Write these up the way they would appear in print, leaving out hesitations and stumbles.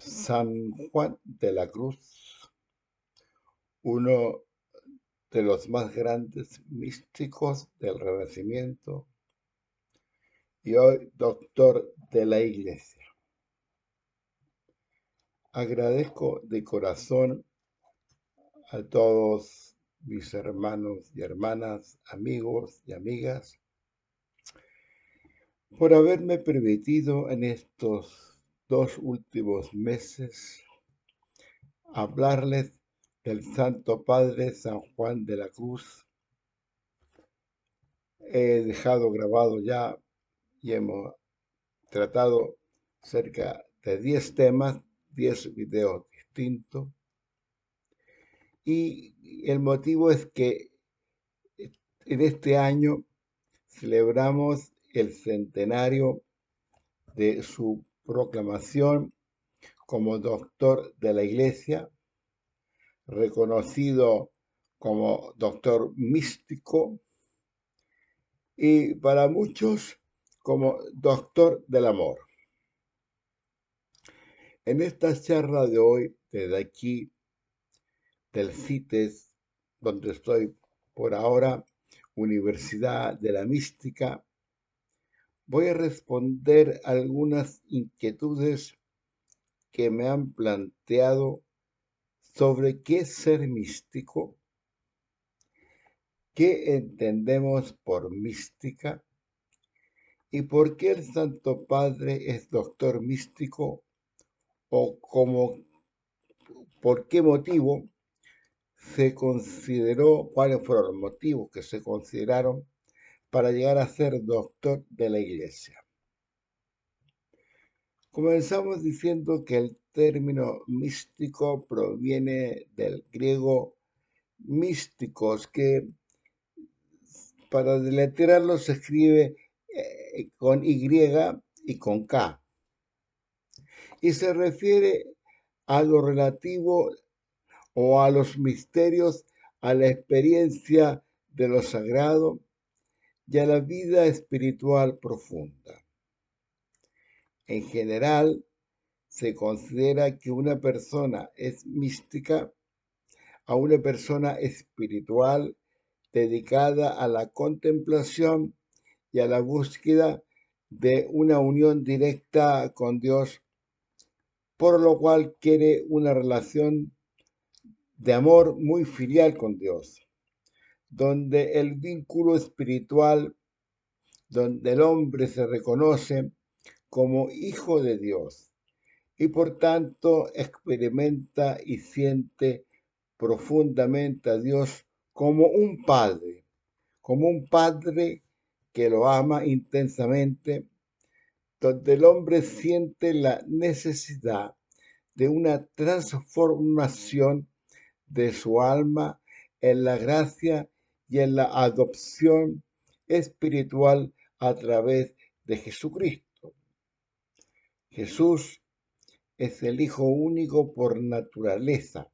San Juan de la Cruz, uno de los más grandes místicos del Renacimiento y hoy doctor de la Iglesia. Agradezco de corazón a todos mis hermanos y hermanas, amigos y amigas, por haberme permitido en estos 2 últimos meses hablarles del Santo Padre San Juan de la Cruz. He dejado grabado ya y hemos tratado cerca de 10 temas, 10 videos distintos. Y el motivo es que en este año celebramos el centenario de su proclamación como doctor de la Iglesia, reconocido como doctor místico y para muchos como doctor del amor. En esta charla de hoy, desde aquí, del CITES, donde estoy por ahora, Universidad de la Mística, voy a responder algunas inquietudes que me han planteado sobre qué es ser místico, qué entendemos por mística y por qué el Santo Padre es doctor místico o por qué motivo se consideró, cuáles fueron los motivos que se consideraron para llegar a ser doctor de la Iglesia. Comenzamos diciendo que el término místico proviene del griego místicos, que para deletrearlo se escribe con Y y con K, y se refiere a lo relativo o a los misterios, a la experiencia de lo sagrado y a la vida espiritual profunda. En general, se considera que una persona es mística a una persona espiritual dedicada a la contemplación y a la búsqueda de una unión directa con Dios, por lo cual quiere una relación de amor muy filial con Dios, donde el vínculo espiritual, donde el hombre se reconoce como hijo de Dios y por tanto experimenta y siente profundamente a Dios como un padre que lo ama intensamente, donde el hombre siente la necesidad de una transformación de su alma en la gracia y en la adopción espiritual a través de Jesucristo. Jesús es el Hijo único por naturaleza,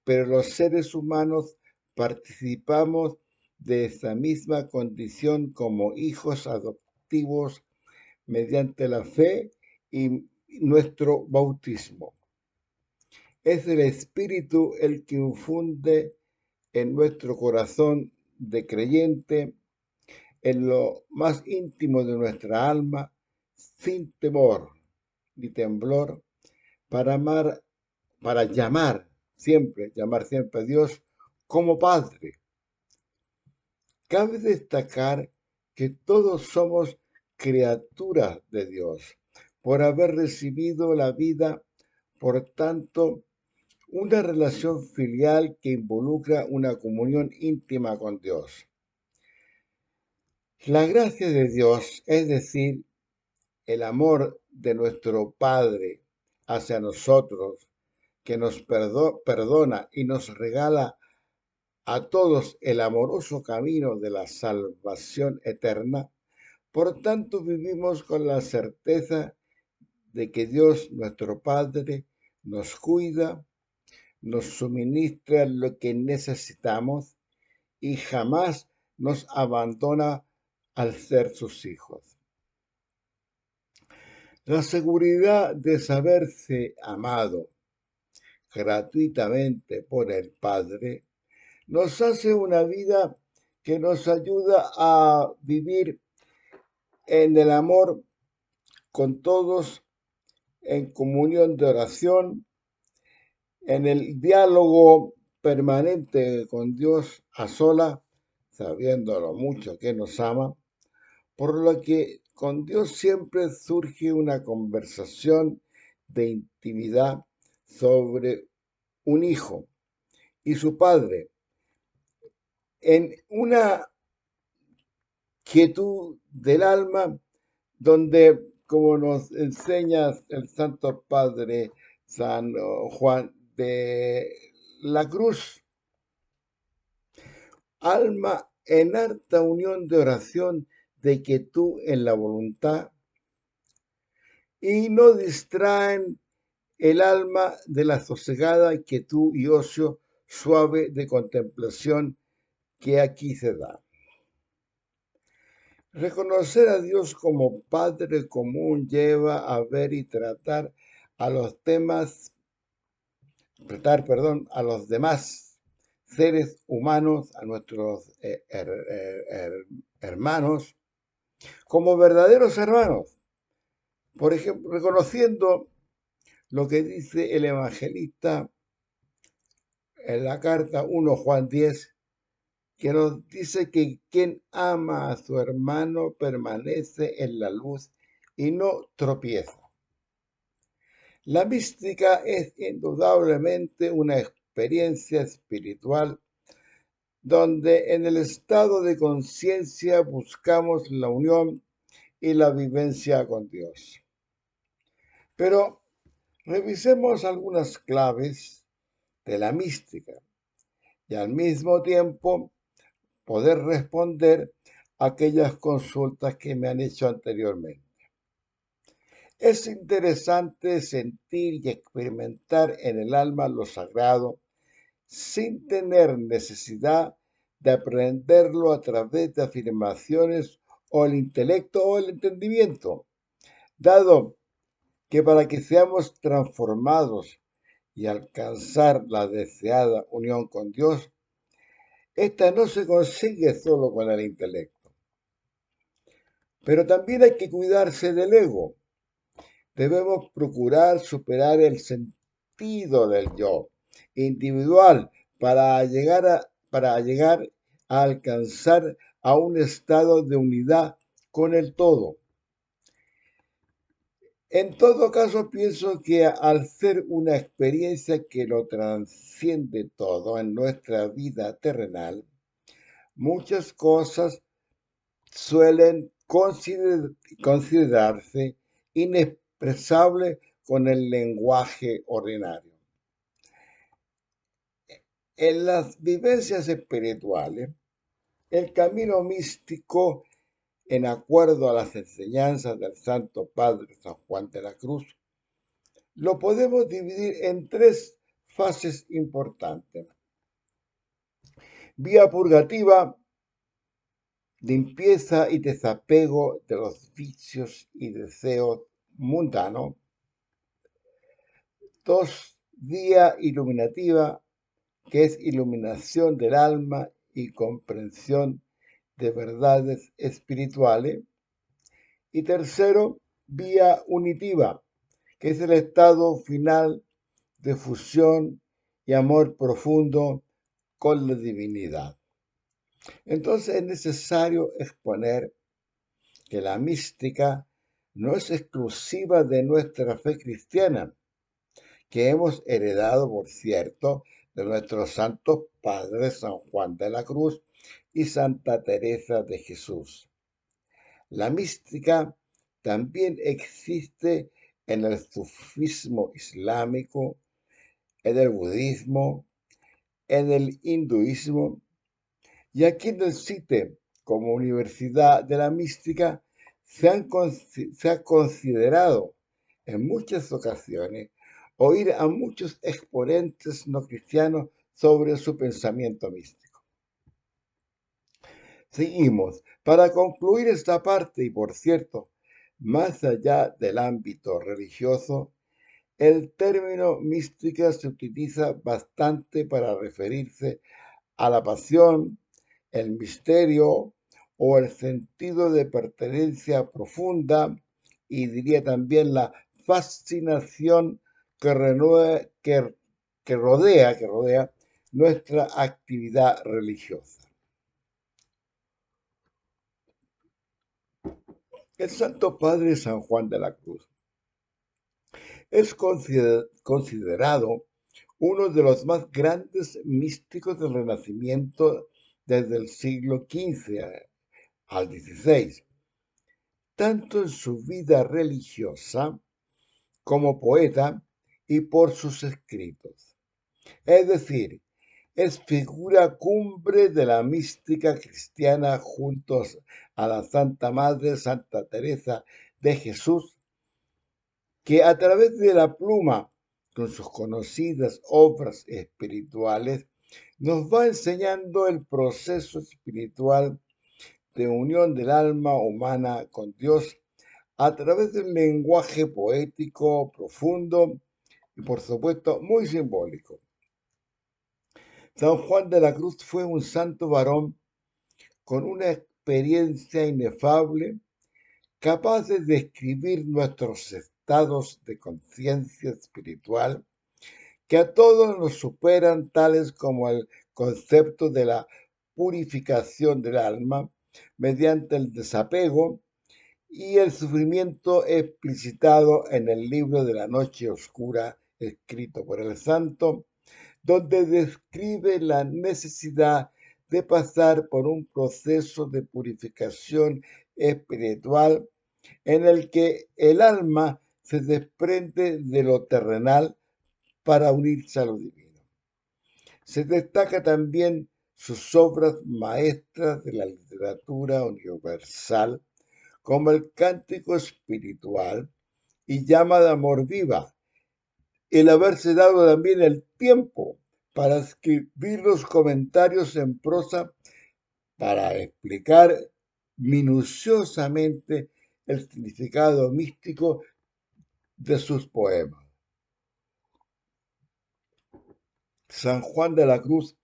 pero los seres humanos participamos de esa misma condición como hijos adoptivos mediante la fe y nuestro bautismo. Es el Espíritu el que infunde en nuestro corazón de creyente, en lo más íntimo de nuestra alma, sin temor ni temblor, para amar, para llamar siempre a Dios como Padre. Cabe destacar que todos somos criaturas de Dios por haber recibido la vida, por tanto, una relación filial que involucra una comunión íntima con Dios. La gracia de Dios, es decir, el amor de nuestro Padre hacia nosotros, que nos perdona y nos regala a todos el amoroso camino de la salvación eterna, por tanto vivimos con la certeza de que Dios, nuestro Padre, nos cuida, nos suministra lo que necesitamos y jamás nos abandona al ser sus hijos. La seguridad de saberse amado gratuitamente por el Padre nos hace una vida que nos ayuda a vivir en el amor con todos, en comunión de oración, en el diálogo permanente con Dios a sola, sabiendo lo mucho que nos ama, por lo que con Dios siempre surge una conversación de intimidad sobre un hijo y su padre, en una quietud del alma donde, como nos enseña el Santo Padre San Juan de la Cruz, alma en harta unión de oración, de quietud en la voluntad, y no distraen el alma de la sosegada quietud y ocio suave de contemplación que aquí se da. Reconocer a Dios como Padre común lleva a ver y tratar a los a los demás seres humanos, a nuestros hermanos, como verdaderos hermanos. Por ejemplo, reconociendo lo que dice el evangelista en la carta 1 Juan 10, que nos dice que quien ama a su hermano permanece en la luz y no tropieza. La mística es indudablemente una experiencia espiritual donde en el estado de conciencia buscamos la unión y la vivencia con Dios. Pero revisemos algunas claves de la mística y al mismo tiempo poder responder aquellas consultas que me han hecho anteriormente. Es interesante sentir y experimentar en el alma lo sagrado sin tener necesidad de aprenderlo a través de afirmaciones o el intelecto o el entendimiento, dado que para que seamos transformados y alcanzar la deseada unión con Dios, esta no se consigue solo con el intelecto. Pero también hay que cuidarse del ego. Debemos procurar superar el sentido del yo individual para llegar a alcanzar a un estado de unidad con el todo. En todo caso, pienso que al ser una experiencia que lo transciende todo en nuestra vida terrenal, muchas cosas suelen considerarse inexpresables con el lenguaje ordinario. En las vivencias espirituales, el camino místico, en acuerdo a las enseñanzas del Santo Padre San Juan de la Cruz, lo podemos dividir en tres fases importantes. Vía purgativa, limpieza y desapego de los vicios y deseos mundanos. 2, vía iluminativa, que es iluminación del alma y comprensión de verdades espirituales. Y tercero, vía unitiva, que es el estado final de fusión y amor profundo con la divinidad. Entonces es necesario exponer que la mística no es exclusiva de nuestra fe cristiana, que hemos heredado, por cierto, de nuestros santos padres San Juan de la Cruz y Santa Teresa de Jesús. La mística también existe en el sufismo islámico, en el budismo, en el hinduismo, y aquí en el CITE, como Universidad de la Mística, se ha considerado en muchas ocasiones oír a muchos exponentes no cristianos sobre su pensamiento místico. Seguimos. Para concluir esta parte, y por cierto, Más allá del ámbito religioso, el término mística se utiliza bastante para referirse a la pasión, el misterio o el sentido de pertenencia profunda y diría también la fascinación que rodea nuestra actividad religiosa. El Santo Padre San Juan de la Cruz es considerado uno de los más grandes místicos del Renacimiento desde el siglo XV al XVI, tanto en su vida religiosa como poeta y por sus escritos. Es decir, es figura cumbre de la mística cristiana junto a la Santa Madre Santa Teresa de Jesús, que a través de la pluma, con sus conocidas obras espirituales, nos va enseñando el proceso espiritual de unión del alma humana con Dios a través de un lenguaje poético profundo y, por supuesto, muy simbólico. San Juan de la Cruz fue un santo varón con una experiencia inefable, capaz de describir nuestros estados de conciencia espiritual que a todos nos superan, tales como el concepto de la purificación del alma mediante el desapego y el sufrimiento explicitado en el libro de la noche oscura, escrito por el santo, donde describe la necesidad de pasar por un proceso de purificación espiritual en el que el alma se desprende de lo terrenal para unirse a lo divino. Se destaca también sus obras maestras de la literatura universal, como el Cántico Espiritual y Llama de Amor Viva, el haberse dado también el tiempo para escribir los comentarios en prosa para explicar minuciosamente el significado místico de sus poemas. San Juan de la Cruz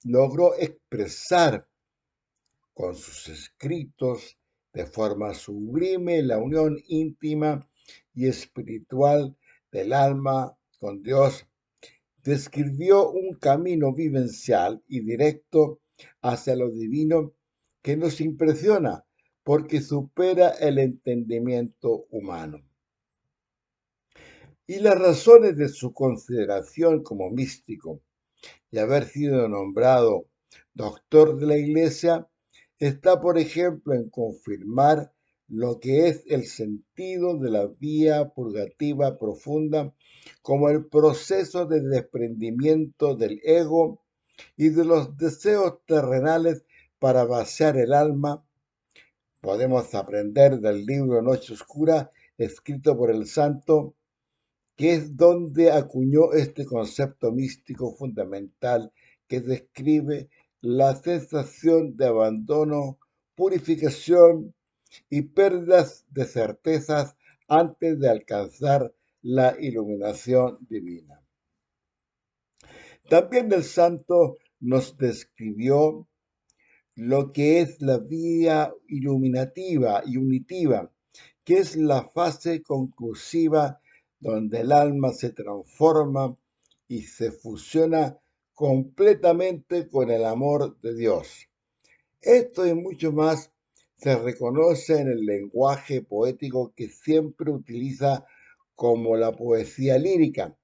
logró expresar con sus escritos de forma sublime la unión íntima y espiritual del alma con Dios. Describió un camino vivencial y directo hacia lo divino que nos impresiona porque supera el entendimiento humano. Y las razones de su consideración como místico y haber sido nombrado doctor de la Iglesia está, por ejemplo, en confirmar lo que es el sentido de la vía purgativa profunda como el proceso de desprendimiento del ego y de los deseos terrenales para vaciar el alma. Podemos aprender del libro Noche Oscura, escrito por el santo, que es donde acuñó este concepto místico fundamental que describe la sensación de abandono, purificación y pérdidas de certezas antes de alcanzar la iluminación divina. También el santo nos describió lo que es la vía iluminativa y unitiva, que es la fase conclusiva donde el alma se transforma y se fusiona completamente con el amor de Dios. Esto y mucho más se reconoce en el lenguaje poético que siempre utiliza como la poesía lírica,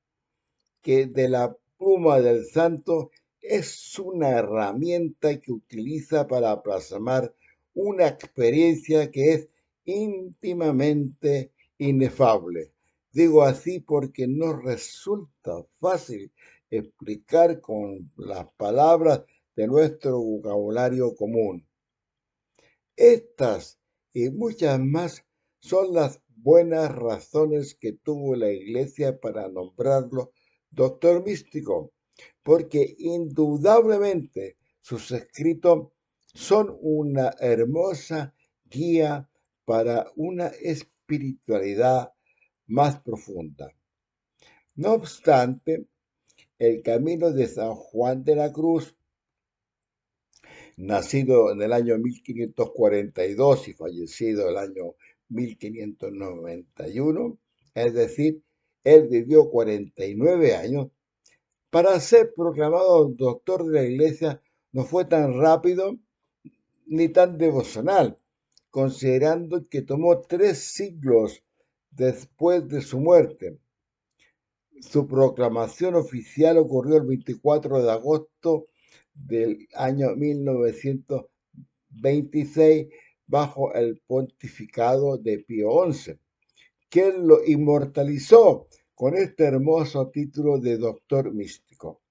que de la pluma del santo es una herramienta que utiliza para plasmar una experiencia que es íntimamente inefable. Digo así porque no resulta fácil explicar con las palabras de nuestro vocabulario común. Estas y muchas más son las buenas razones que tuvo la Iglesia para nombrarlo doctor místico, porque indudablemente sus escritos son una hermosa guía para una espiritualidad más profunda. No obstante, el camino de San Juan de la Cruz, nacido en el año 1542 y fallecido el año 1591, es decir, él vivió 49 años, para ser proclamado doctor de la Iglesia no fue tan rápido ni tan devocional, considerando que tomó 3 siglos después de su muerte. Su proclamación oficial ocurrió el 24 de agosto del año 1926 bajo el pontificado de Pío XI, quien lo inmortalizó con este hermoso título de doctor místico.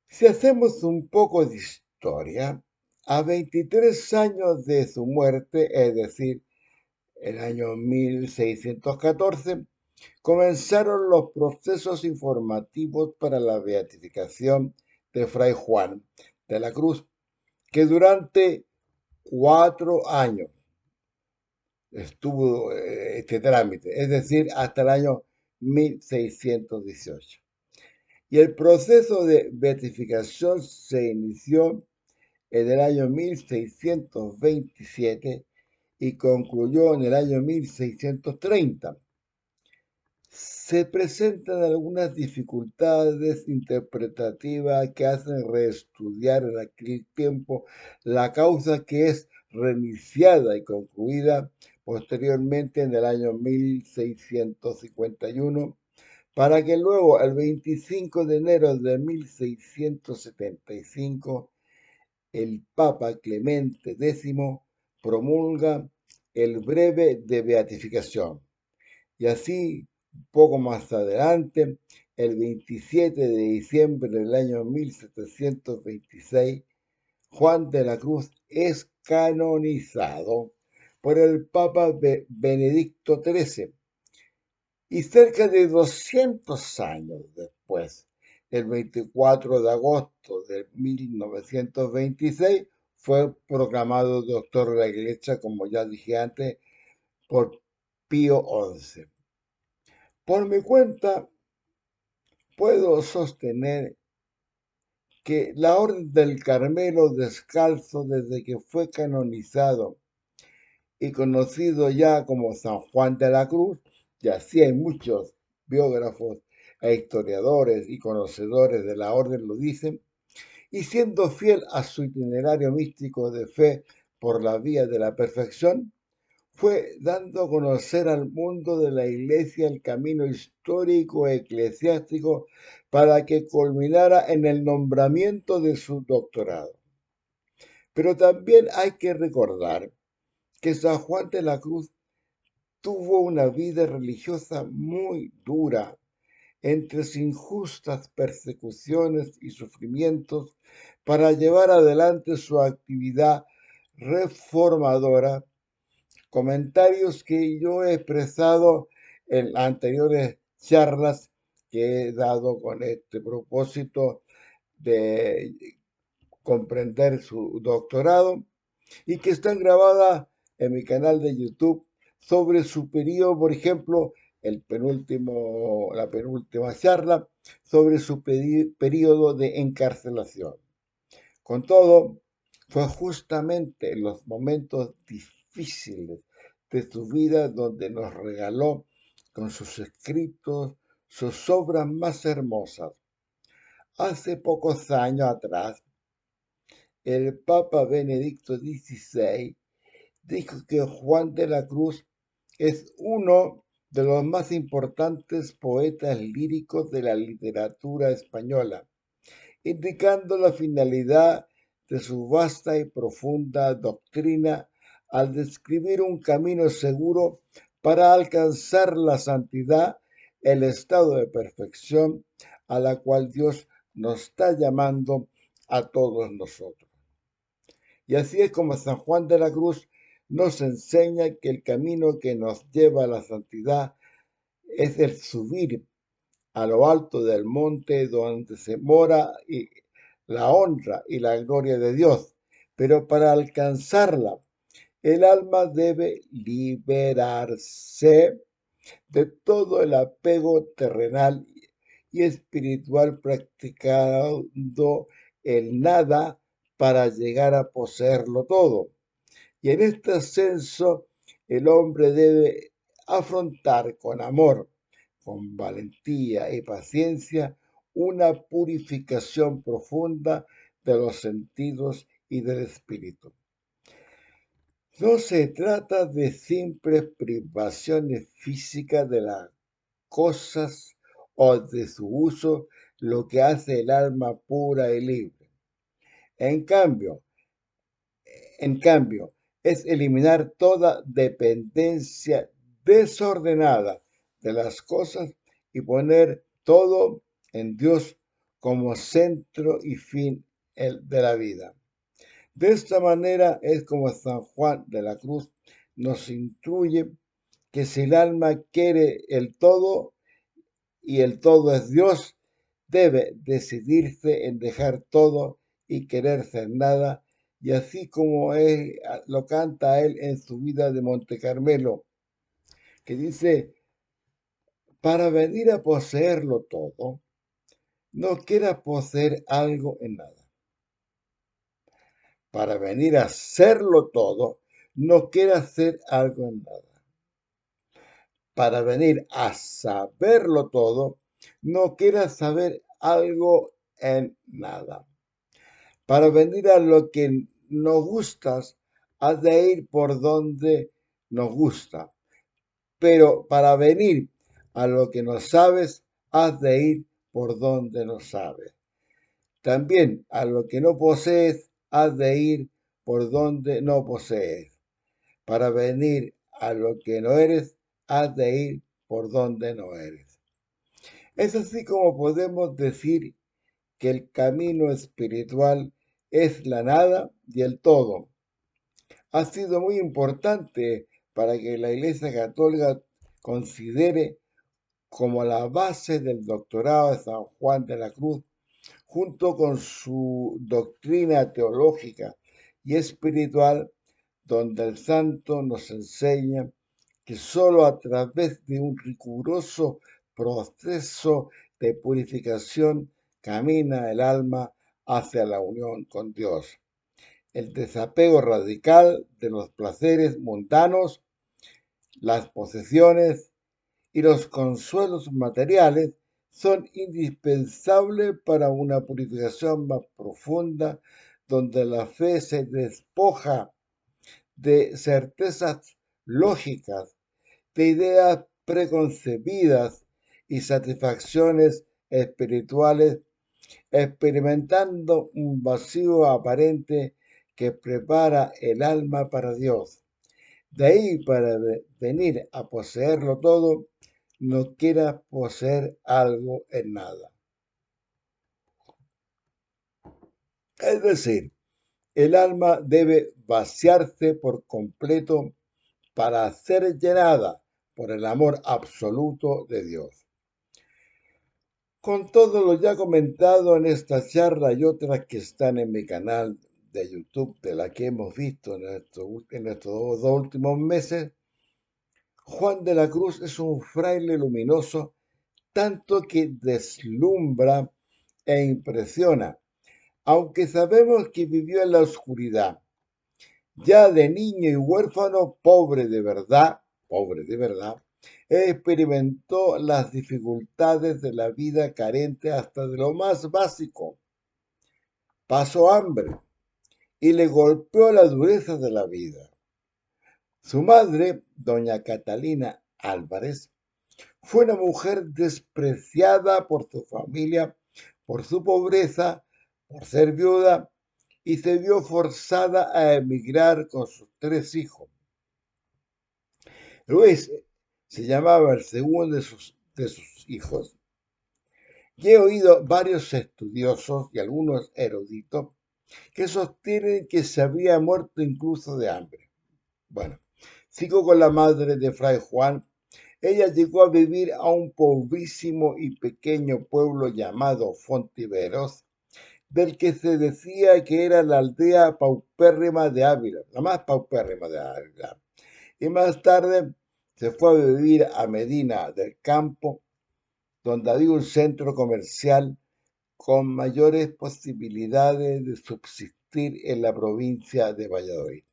Si hacemos un poco de historia, a 23 años de su muerte, es decir, el año 1614, comenzaron los procesos informativos para la beatificación de Fray Juan de la Cruz, que durante 4 años estuvo este trámite, es decir, hasta el año 1618. Y el proceso de beatificación se inició en el año 1627 y concluyó en el año 1630. Se presentan algunas dificultades interpretativas que hacen reestudiar en aquel tiempo la causa, que es reiniciada y concluida posteriormente en el año 1651, para que luego, el 25 de enero de 1675, el Papa Clemente X promulga el breve de beatificación. Y así, poco más adelante, el 27 de diciembre del año 1726, Juan de la Cruz es canonizado por el Papa Benedicto XIII. Y cerca de 200 años después, el 24 de agosto de 1926, fue proclamado doctor de la Iglesia, como ya dije antes, por Pío XI. Por mi cuenta, puedo sostener que la Orden del Carmelo Descalzo, desde que fue canonizado y conocido ya como San Juan de la Cruz, y así hay muchos biógrafos e historiadores y conocedores de la orden lo dicen, y siendo fiel a su itinerario místico de fe por la vía de la perfección, fue dando a conocer al mundo de la Iglesia el camino histórico eclesiástico para que culminara en el nombramiento de su doctorado. Pero también hay que recordar que San Juan de la Cruz tuvo una vida religiosa muy dura, entre injustas persecuciones y sufrimientos, para llevar adelante su actividad reformadora, comentarios que yo he expresado en anteriores charlas que he dado con este propósito de comprender su doctorado y que están grabadas en mi canal de YouTube sobre su periodo, por ejemplo, la penúltima charla sobre su periodo de encarcelación. Con todo, fue justamente en los momentos difíciles de su vida donde nos regaló con sus escritos sus obras más hermosas. Hace pocos años atrás, el Papa Benedicto XVI dijo que Juan de la Cruz es uno de los más importantes poetas líricos de la literatura española, indicando la finalidad de su vasta y profunda doctrina al describir un camino seguro para alcanzar la santidad, el estado de perfección a la cual Dios nos está llamando a todos nosotros. Y así es como San Juan de la Cruz nos enseña que el camino que nos lleva a la santidad es el subir a lo alto del monte donde se mora y la honra y la gloria de Dios. Pero para alcanzarla el alma debe liberarse de todo el apego terrenal y espiritual, practicando el nada para llegar a poseerlo todo. Y en este ascenso el hombre debe afrontar con amor, con valentía y paciencia una purificación profunda de los sentidos y del espíritu. No se trata de simples privaciones físicas de las cosas o de su uso, lo que hace el alma pura y libre. En cambio, es eliminar toda dependencia desordenada de las cosas y poner todo en Dios como centro y fin de la vida. De esta manera es como San Juan de la Cruz nos instruye que si el alma quiere el todo y el todo es Dios, debe decidirse en dejar todo y querer ser nada, y así como él, lo canta él en su vida de Monte Carmelo, que dice, para venir a poseerlo todo, no quieras poseer algo en nada. Para venir a hacerlo todo, no quieras hacer algo en nada. Para venir a saberlo todo, no quieras saber algo en nada. Para venir a lo que nos gusta, has de ir por donde nos gusta. Pero para venir a lo que no sabes, has de ir por donde no sabes. También a lo que no posees, has de ir por donde no posees. Para venir a lo que no eres, has de ir por donde no eres. Es así como podemos decir que el camino espiritual es la nada y el todo. Ha sido muy importante para que la Iglesia Católica considere como la base del doctorado de San Juan de la Cruz, junto con su doctrina teológica y espiritual, donde el santo nos enseña que sólo a través de un riguroso proceso de purificación camina el alma hacia la unión con Dios. El desapego radical de los placeres mundanos, las posesiones y los consuelos materiales son indispensables para una purificación más profunda, donde la fe se despoja de certezas lógicas, de ideas preconcebidas y satisfacciones espirituales, experimentando un vacío aparente que prepara el alma para Dios. De ahí para venir a poseerlo todo, no quiera poseer algo en nada. Es decir, el alma debe vaciarse por completo para ser llenada por el amor absoluto de Dios. Con todo lo ya comentado en esta charla y otras que están en mi canal de YouTube, de la que hemos visto en estos dos últimos meses, Juan de la Cruz es un fraile luminoso, tanto que deslumbra e impresiona, aunque sabemos que vivió en la oscuridad. Ya de niño y huérfano, pobre de verdad, experimentó las dificultades de la vida carente hasta de lo más básico. Pasó hambre y le golpeó la dureza de la vida. Su madre, doña Catalina Álvarez, fue una mujer despreciada por su familia, por su pobreza, por ser viuda, y se vio forzada a emigrar con sus tres hijos. Luis se llamaba el segundo de sus hijos, y he oído varios estudiosos y algunos eruditos que sostienen que se había muerto incluso de hambre. Bueno, sigo con la madre de Fray Juan. Ella llegó a vivir a un pobrísimo y pequeño pueblo llamado Fontiveros, del que se decía que era la aldea paupérrima de Ávila, la más paupérrima de Ávila. Y más tarde se fue a vivir a Medina del Campo, donde había un centro comercial con mayores posibilidades de subsistir en la provincia de Valladolid.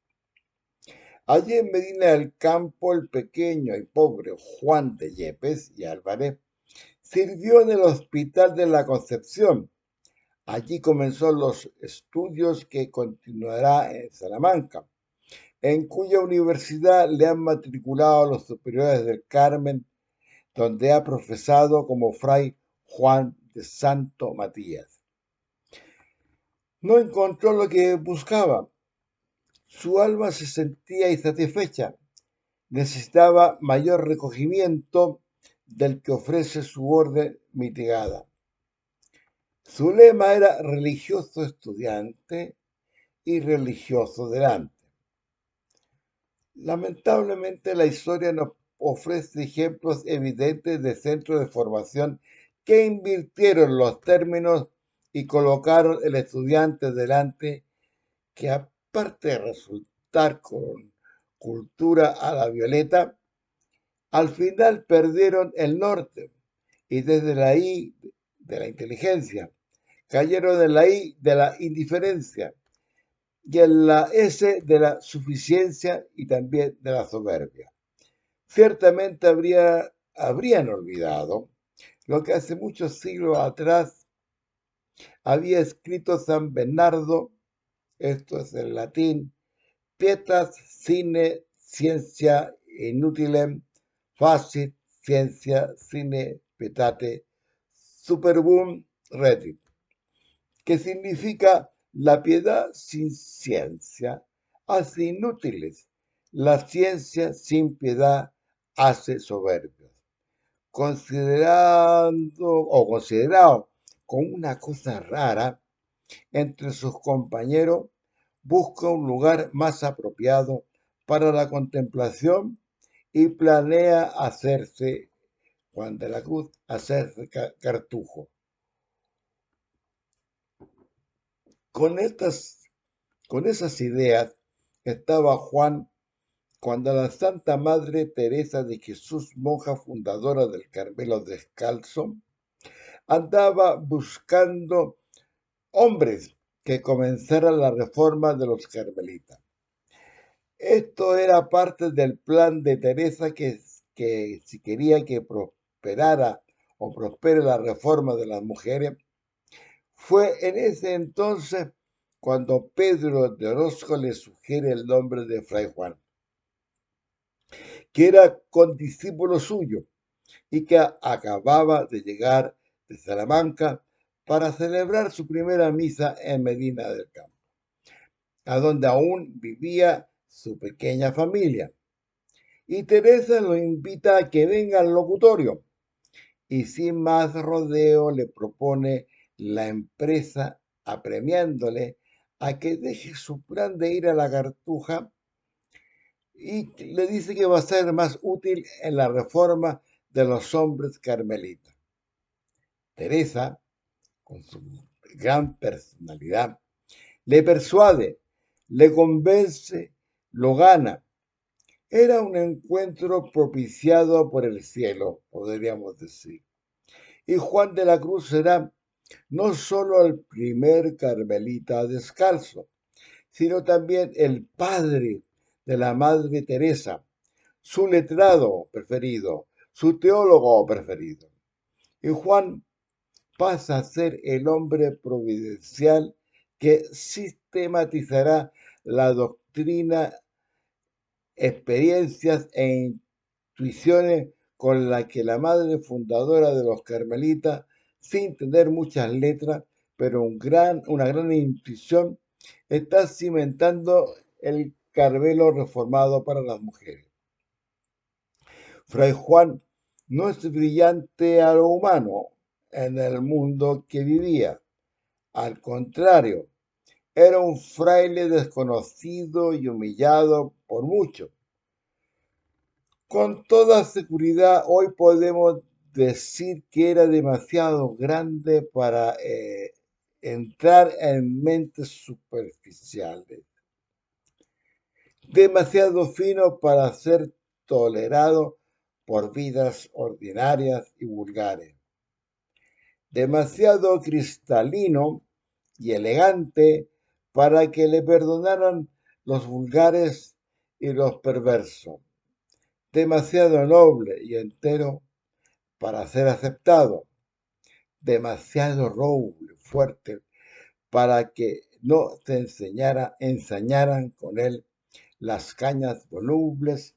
Allí en Medina del Campo, el pequeño y pobre Juan de Yepes y Álvarez sirvió en el Hospital de la Concepción. Allí comenzó los estudios que continuará en Salamanca, en cuya universidad le han matriculado los superiores del Carmen, donde ha profesado como fray Juan de Santo Matías. No encontró lo que buscaba. Su alma se sentía insatisfecha. Necesitaba mayor recogimiento del que ofrece su orden mitigada. Su lema era religioso estudiante y religioso delante. Lamentablemente, la historia nos ofrece ejemplos evidentes de centros de formación que invirtieron los términos y colocaron el estudiante delante, que aparte de resultar con cultura a la violeta, al final perdieron el norte y desde la I de la inteligencia cayeron en la I de la indiferencia y en la S de la suficiencia y también de la soberbia. Ciertamente habrían olvidado lo que hace muchos siglos atrás había escrito San Bernardo, esto es en latín: pietas sine scientia inutilem facit scientia sine pietate superbum reddit, que significa la piedad sin ciencia hace inútiles, la ciencia sin piedad hace soberbios. Considerado como una cosa rara, entre sus compañeros busca un lugar más apropiado para la contemplación y planea hacerse, Juan de la Cruz, hacerse cartujo. Con con esas ideas estaba Juan cuando la Santa Madre Teresa de Jesús, monja fundadora del Carmelo Descalzo, andaba buscando hombres que comenzaran la reforma de los carmelitas. Esto era parte del plan de Teresa, que si quería que prosperara o prospere la reforma de las mujeres. Fue en ese entonces cuando Pedro de Orozco le sugiere el nombre de Fray Juan, que era condiscípulo suyo y que acababa de llegar de Salamanca para celebrar su primera misa en Medina del Campo, a donde aún vivía su pequeña familia. Y Teresa lo invita a que venga al locutorio y sin más rodeo le propone la empresa, apremiándole a que deje su plan de ir a la Cartuja, y le dice que va a ser más útil en la reforma de los hombres carmelitas. Teresa, con su gran personalidad, le persuade, le convence, lo gana. Era un encuentro propiciado por el cielo, podríamos decir. Y Juan de la Cruz será no solo el primer carmelita descalzo, sino también el padre de la Madre Teresa, su letrado preferido, su teólogo preferido. Y Juan pasa a ser el hombre providencial que sistematizará la doctrina, experiencias e intuiciones con las que la madre fundadora de los carmelitas, sin tener muchas letras, pero una gran intuición, está cimentando el Carmelo reformado para las mujeres. Fray Juan no es brillante a lo humano en el mundo que vivía. Al contrario, era un fraile desconocido y humillado por muchos. Con toda seguridad, hoy podemos decir que era demasiado grande para entrar en mentes superficiales, demasiado fino para ser tolerado por vidas ordinarias y vulgares, demasiado cristalino y elegante para que le perdonaran los vulgares y los perversos, demasiado noble y entero para ser aceptado, demasiado roble, fuerte, para que no se ensañaran con él las cañas volubles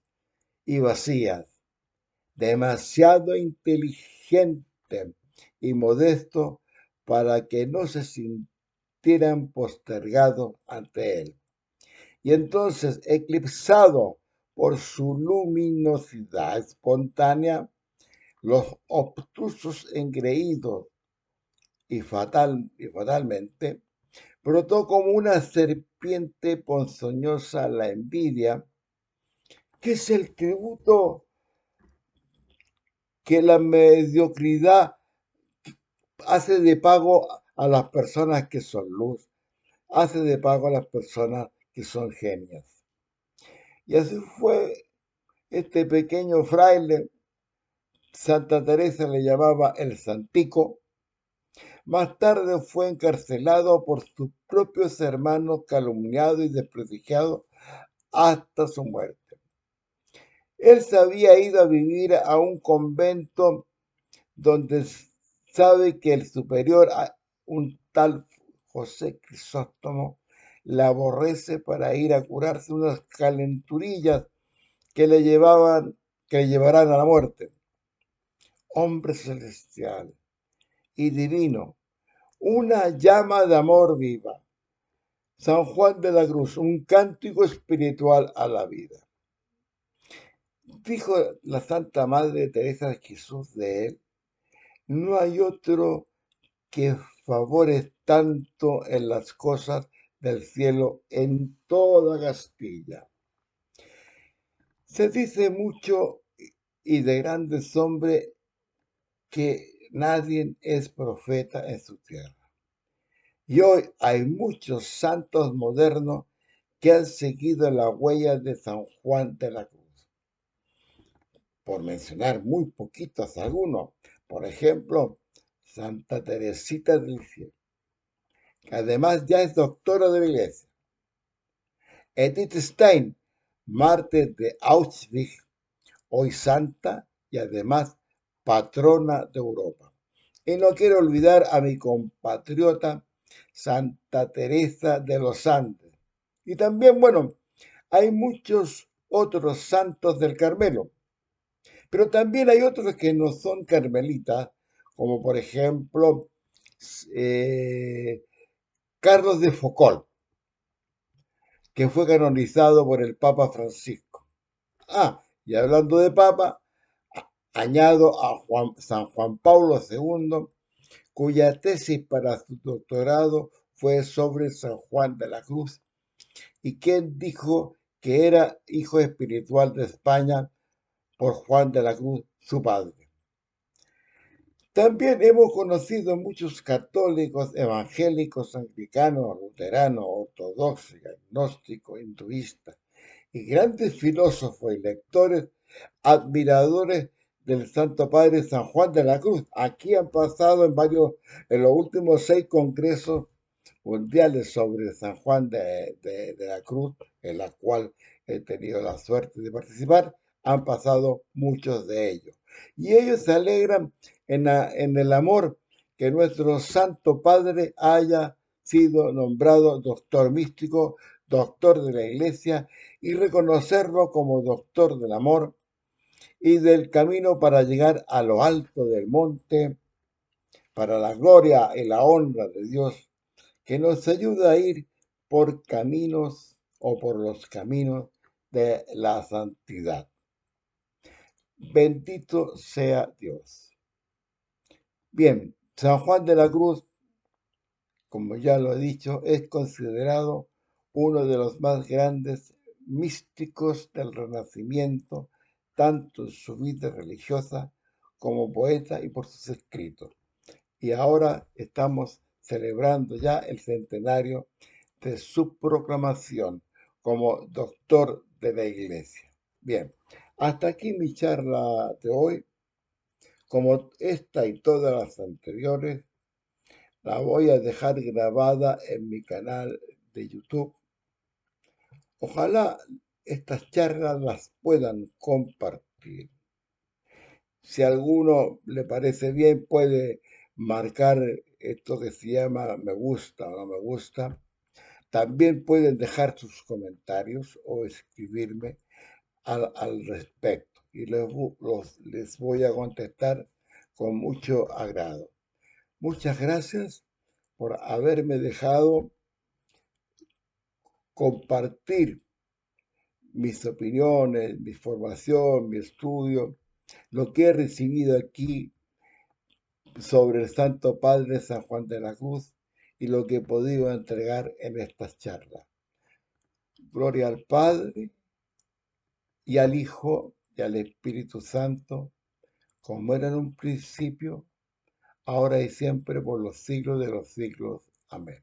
y vacías, demasiado inteligente y modesto para que no se sintieran postergados ante él. Y entonces, eclipsado por su luminosidad espontánea, los obtusos engreídos y fatalmente, brotó como una serpiente ponzoñosa la envidia, que es el tributo que la mediocridad hace de pago a las personas que son luz, hace de pago a las personas que son genios. Y así fue este pequeño fraile. Santa Teresa le llamaba el Santico. Más tarde fue encarcelado por sus propios hermanos, calumniado y desprestigiado hasta su muerte. Él se había ido a vivir a un convento donde sabe que el superior, un tal José Crisóstomo, la aborrece para ir a curarse unas calenturillas que que le llevarán a la muerte. Hombre celestial y divino, una llama de amor viva. San Juan de la Cruz, un cántico espiritual a la vida. Dijo la Santa Madre Teresa de Jesús de él, no hay otro que favores tanto en las cosas del cielo en toda Castilla. Se dice mucho y de grandes hombres que nadie es profeta en su tierra. Y hoy hay muchos santos modernos que han seguido la huella de San Juan de la Cruz. Por mencionar muy poquitos algunos, por ejemplo, Santa Teresita del Cielo, que además ya es doctora de la Iglesia. Edith Stein, mártir de Auschwitz, hoy santa y además patrona de Europa. Y no quiero olvidar a mi compatriota Santa Teresa de los Andes. Y también, bueno, hay muchos otros santos del Carmelo, pero también hay otros que no son carmelitas, como por ejemplo eh, Carlos de Foucault, que fue canonizado por el Papa Francisco. Y hablando de Papa, añado a San Juan Pablo II, cuya tesis para su doctorado fue sobre San Juan de la Cruz, y quien dijo que era hijo espiritual de España por Juan de la Cruz, su padre. También hemos conocido muchos católicos, evangélicos, anglicanos, luteranos, ortodoxos, agnósticos, hinduistas y grandes filósofos y lectores, admiradores del Santo Padre San Juan de la Cruz. Aquí han pasado en los últimos 6 congresos mundiales sobre San Juan de la Cruz, en la cual he tenido la suerte de participar, han pasado muchos de ellos. Y ellos se alegran en el amor que nuestro Santo Padre haya sido nombrado doctor místico, doctor de la Iglesia, y reconocerlo como doctor del amor y del camino para llegar a lo alto del monte, para la gloria y la honra de Dios, que nos ayuda a ir por caminos o por los caminos de la santidad. Bendito sea Dios. Bien, San Juan de la Cruz, como ya lo he dicho, es considerado uno de los más grandes místicos del Renacimiento, tanto en su vida religiosa como poeta y por sus escritos. Y ahora estamos celebrando ya el centenario de su proclamación como doctor de la Iglesia. Bien, hasta aquí mi charla de hoy. Como esta y todas las anteriores, la voy a dejar grabada en mi canal de YouTube. Ojalá estas charlas las puedan compartir. Si a alguno le parece bien, puede marcar esto que se llama me gusta o no me gusta. También pueden dejar sus comentarios o escribirme al respecto y les voy a contestar con mucho agrado. Muchas gracias por haberme dejado compartir mis opiniones, mi formación, mi estudio, lo que he recibido aquí sobre el Santo Padre San Juan de la Cruz y lo que he podido entregar en estas charlas. Gloria al Padre y al Hijo y al Espíritu Santo, como era en un principio, ahora y siempre, por los siglos de los siglos. Amén.